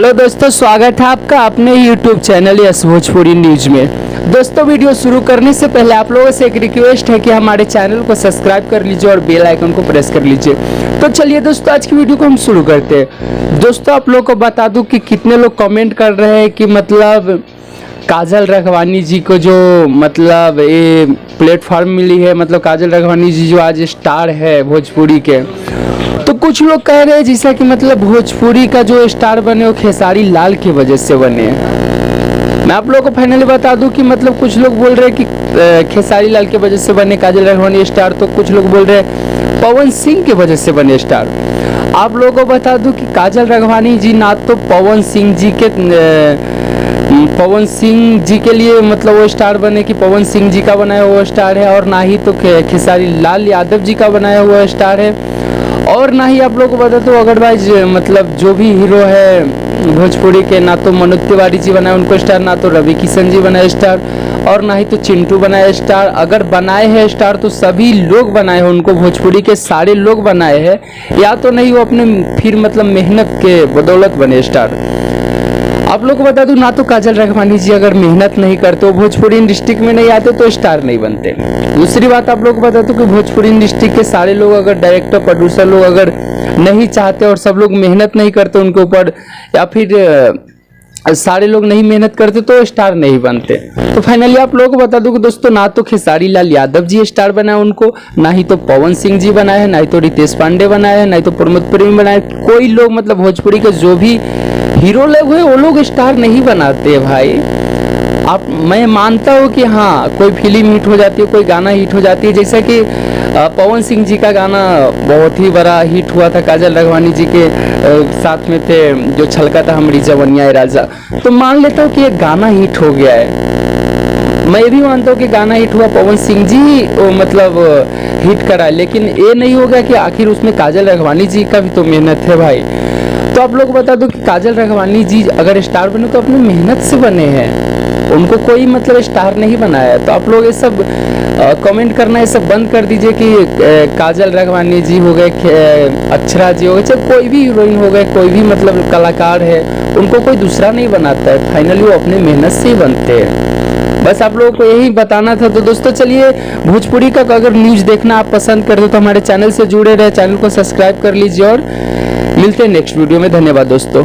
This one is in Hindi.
हेलो दोस्तों, स्वागत है आपका अपने YouTube channel yes Bhojpuri news में। दोस्तों, वीडियो शुरू करने से पहले आप लोगों से एक रिक्वेस्ट है कि हमारे चैनल को सब्सक्राइब कर लीजिए और बेल आइकन को प्रेस कर लीजिए। तो चलिए दोस्तों, आज की वीडियो को हम शुरू करते हैं। दोस्तों, आप लोगों को बता दूं कि कितने लोग कमेंट कर रहे हैं कि मतलब काजल राघवानी जी को जो मतलब ये प्लेटफॉर्म मिली है, मतलब काजल राघवानी जी जो आज स्टार है भोजपुरी के, तो कुछ लोग कह रहे हैं जैसा कि मतलब भोजपुरी का जो स्टार बने वो खेसारी लाल की वजह से बने। मैं आप लोगों को फाइनली बता दूं कि मतलब कुछ लोग बोल रहे हैं कि खेसारी लाल की वजह से बने काजल राघवानी स्टार, तो कुछ लोग बोल रहे हैं पवन सिंह की वजह से बने स्टार। आप लोगों को बता दूं कि काजल राघवानी जी ना तो पवन सिंह जी के लिए मतलब वो स्टार बने कि पवन सिंह जी का बनाया हुआ स्टार है, और ना ही तो खेसारी लाल यादव जी का बनाया हुआ स्टार है, और ना ही आप लोगों को बता दो अदरवाइज मतलब जो भी हीरो है भोजपुरी के, ना तो मनोज तिवारी जी बनाए उनको स्टार, ना तो रवि किशन जी बनाए स्टार, और ना ही तो चिंटू बनाए स्टार। अगर बनाए हैं स्टार तो सभी लोग बनाए हैं उनको, भोजपुरी के सारे लोग बनाए हैं, या तो नहीं वो अपने फिर मतलब मेहनत के बदौलत बने स्टार। आप लोग को बता दूं, ना तो काजल राघवानी जी अगर मेहनत नहीं करते, वो भोजपुरी इंडस्ट्री में नहीं आते तो स्टार नहीं बनते। दूसरी बात आप लोग को बता दूं कि भोजपुरी इंडस्ट्री के सारे लोग अगर डायरेक्टर प्रोड्यूसर लोग अगर नहीं चाहते और सब लोग मेहनत नहीं करते उनके ऊपर, या फिर सारे लोग नहीं मेहनत करते तो स्टार नहीं बनते। तो फाइनली आप लोगों को बता दूं कि दोस्तों, ना तो खेसारी लाल यादव जी स्टार बनाए उनको, ना ही तो पवन सिंह जी बनाए हैं, ना ही तो रितेश पांडे बनाए हैं, ना ही तो प्रमोद प्रेमी बनाए। कोई लोग मतलब भोजपुरी के जो भी हीरो लोग हुए वो लोग स्टार नहीं बनाते भाई। मैं मानता हूँ कि हाँ, कोई फिल्म हिट हो जाती है, कोई गाना हिट हो जाती है, जैसा कि पवन सिंह जी का गाना बहुत ही बड़ा हिट हुआ था, काजल राघवानी जी के साथ में थे, जो छलका था हमारी जवनिया राजा। तो मान लेता हूँ कि ये गाना हिट हो गया है, मैं भी मानता हूँ कि गाना हिट हुआ, पवन सिंह जी मतलब हिट करा, लेकिन ये नहीं होगा कि आखिर उसमें काजल राघवानी जी का भी तो मेहनत है भाई। तो आप लोग बता दो कि काजल राघवानी जी अगर स्टार बने तो अपनी मेहनत से बने हैं, उनको कोई मतलब स्टार नहीं बनाया। तो आप लोग ये सब कमेंट करना ये सब बंद कर दीजिए कि काजल राघवानी जी हो गए, अक्षरा जी हो गए, चाहे कोई भी हीरोइन हो गए, कोई भी मतलब कलाकार है, उनको कोई दूसरा नहीं बनाता है। फाइनली वो अपने मेहनत से ही बनते हैं। बस आप लोगों को यही बताना था। तो दोस्तों चलिए, भोजपुरी का अगर न्यूज देखना आप पसंद करते हो तो हमारे चैनल से जुड़े रहे, चैनल को सब्सक्राइब कर लीजिए, और मिलते हैं नेक्स्ट वीडियो में। धन्यवाद दोस्तों।